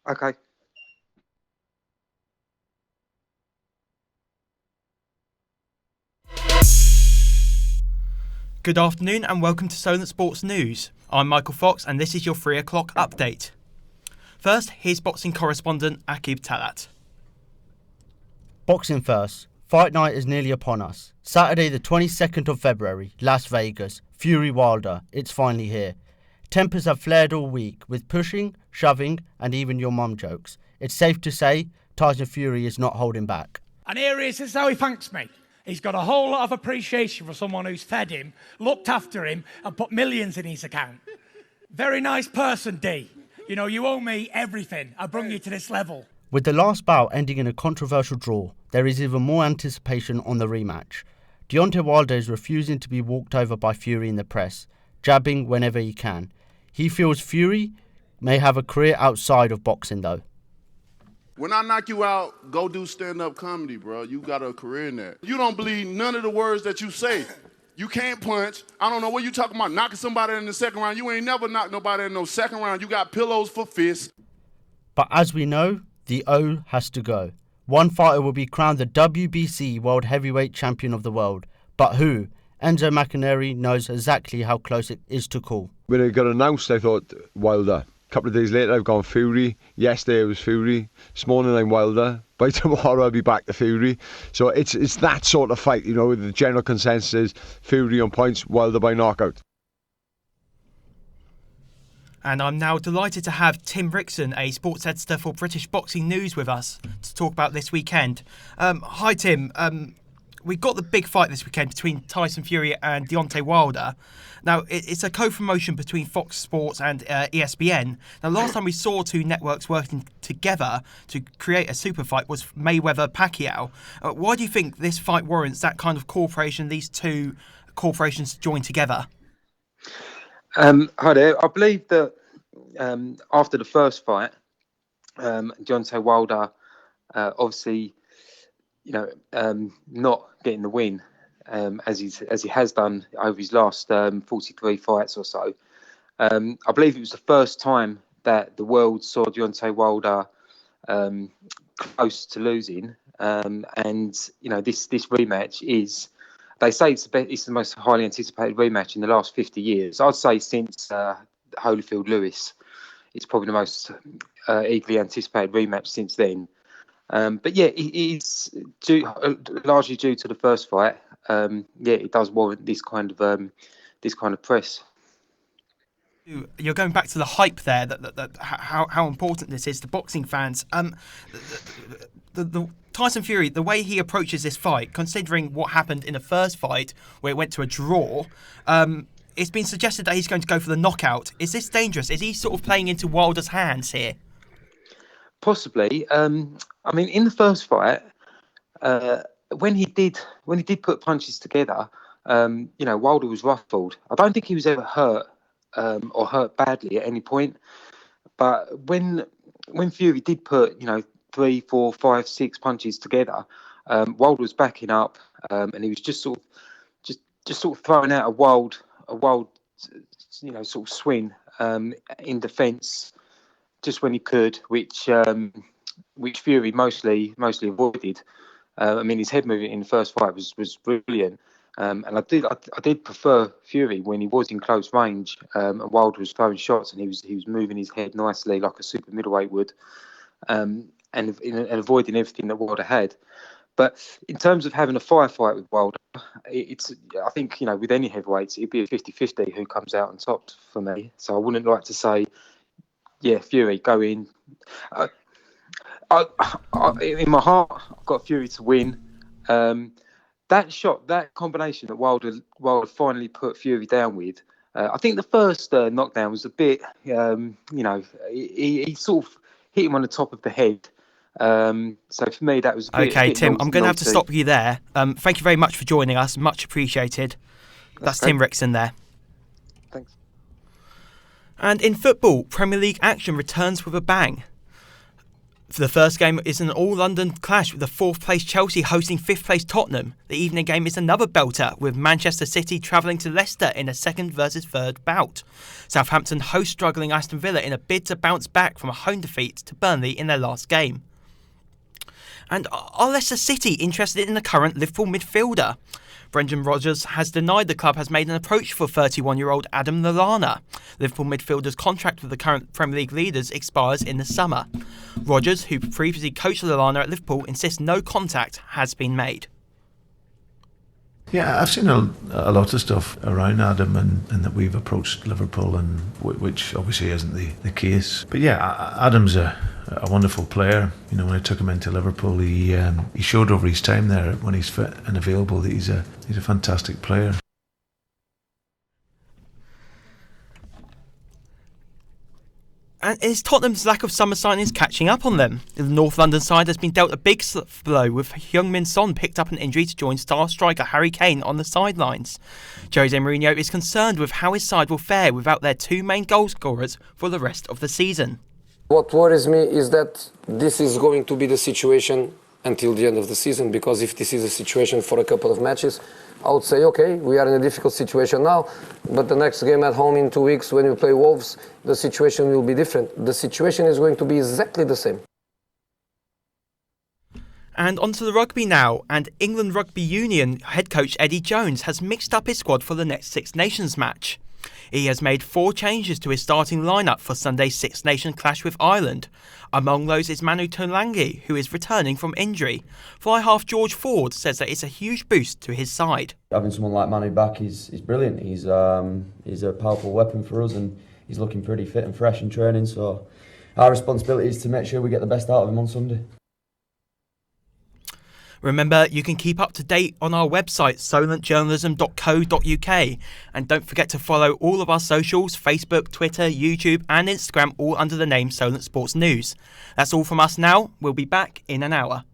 Okay. Good afternoon and welcome to Solent Sports News. I'm Michael Fox and this is your 3 o'clock update. First, here's boxing correspondent Akib Talat. Boxing first. Fight night is nearly upon us. Saturday the 22nd of February, Las Vegas, Fury Wilder, it's finally here. Tempers have flared all week with pushing, shoving and even your mum jokes. It's safe to say Tyson Fury is not holding back. And here he is, this is how he thanks me. He's got a whole lot of appreciation for someone who's fed him, looked after him, and put millions in his account. Very nice person, D. You know, you owe me everything. I brought you to this level. With the last bout ending in a controversial draw, there is even more anticipation on the rematch. Deontay Wilder is refusing to be walked over by Fury in the press, jabbing whenever he can. He feels Fury may have a career outside of boxing though. When I knock you out, go do stand-up comedy, bro. You got a career in that. You don't believe none of the words that you say. You can't punch. I don't know what you talking about, knocking somebody in the second round. You ain't never knocked nobody in no second round. You got pillows for fists. But as we know, the O has to go. One fighter will be crowned the WBC World Heavyweight Champion of the world. But who? Enzo Maccarinelli knows exactly how close it is to call. When it got announced, I thought Wilder. A couple of days later, I've gone Fury. Yesterday, it was Fury. This morning, I'm Wilder. By tomorrow, I'll be back to Fury. So it's that sort of fight, you know, the general consensus is Fury on points, Wilder by knockout. And I'm now delighted to have Tim Rickson, a sports editor for British Boxing News, with us to talk about this weekend. Hi, Tim. We got the big fight this weekend between Tyson Fury and Deontay Wilder. Now, it's a co-promotion between Fox Sports and ESPN. Now, last time we saw two networks working together to create a super fight was Mayweather-Pacquiao. Why do you think this fight warrants that kind of cooperation, these two corporations join together? Hi there. I believe that after the first fight, Deontay Wilder obviously, not getting the win as he has done over his last 43 fights or so. I believe it was the first time that the world saw Deontay Wilder close to losing, and this rematch is. They say it's the most highly anticipated rematch in the last 50 years. I'd say since Holyfield-Lewis, it's probably the most eagerly anticipated rematch since then. But yeah, it is largely due to the first fight. It does warrant this kind of press. You're going back to the hype there, how important this is to boxing fans. The Tyson Fury, the way he approaches this fight, considering what happened in the first fight where it went to a draw, it's been suggested that he's going to go for the knockout. Is this dangerous? Is he sort of playing into Wilder's hands here? Possibly. In the first fight, when he did put punches together, Wilder was ruffled. I don't think he was ever hurt or hurt badly at any point. But when Fury did put 3, 4, 5, 6 punches together, Wilder was backing up, and he was just sort of throwing out a wild sort of swing in defence just when he could, which Fury mostly avoided. His head movement in the first fight was brilliant, and I did prefer Fury when he was in close range, and Wilder was throwing shots and he was moving his head nicely like a super middleweight would, and avoiding everything that Wilder had. But in terms of having a firefight with Wilder, I think with any heavyweights it'd be a 50-50 who comes out on top for me. So I wouldn't like to say, yeah, Fury, go in. In my heart, I've got Fury to win. That shot, that combination that Wilder finally put Fury down with, I think the first knockdown was a bit, he sort of hit him on the top of the head. So for me, that was a bit, okay, a bit Tim, I'm going to have to naughty. stop you there. Thank you very much for joining us. Much appreciated. That's Tim Rickson there. Thanks. And in football, Premier League action returns with a bang. The first game is an all-London clash with the 4th place Chelsea hosting 5th place Tottenham. The evening game is another belter with Manchester City travelling to Leicester in a second versus third bout. Southampton host struggling Aston Villa in a bid to bounce back from a home defeat to Burnley in their last game. And are Leicester City interested in the current Liverpool midfielder? Brendan Rodgers has denied the club has made an approach for 31-year-old Adam Lallana. Liverpool midfielder's contract with the current Premier League leaders expires in the summer. Rodgers, who previously coached Lallana at Liverpool, insists no contact has been made. Yeah, I've seen a lot of stuff around Adam and that we've approached Liverpool, and which obviously isn't the case. But yeah, Adam's a wonderful player. You know, when I took him into Liverpool, he showed over his time there when he's fit and available that he's a fantastic player. And is Tottenham's lack of summer signings catching up on them? The North London side has been dealt a big blow with Heung-min Son picked up an injury to join star striker Harry Kane on the sidelines. Jose Mourinho is concerned with how his side will fare without their 2 main goal scorers for the rest of the season. What worries me is that this is going to be the situation until the end of the season, because if this is a situation for a couple of matches, I would say, okay, we are in a difficult situation now, but the next game at home in 2 weeks when we play Wolves, the situation will be different. The situation is going to be exactly the same. And onto the rugby now, and England Rugby Union head coach Eddie Jones has mixed up his squad for the next Six Nations match. He has made 4 changes to his starting lineup for Sunday's Six Nations clash with Ireland. Among those is Manu Tuilagi, who is returning from injury. Fly half George Ford says that it's a huge boost to his side. Having someone like Manu back is brilliant. He's a powerful weapon for us, and he's looking pretty fit and fresh in training. So our responsibility is to make sure we get the best out of him on Sunday. Remember, you can keep up to date on our website, solentjournalism.co.uk. And don't forget to follow all of our socials, Facebook, Twitter, YouTube and Instagram, all under the name Solent Sports News. That's all from us now. We'll be back in an hour.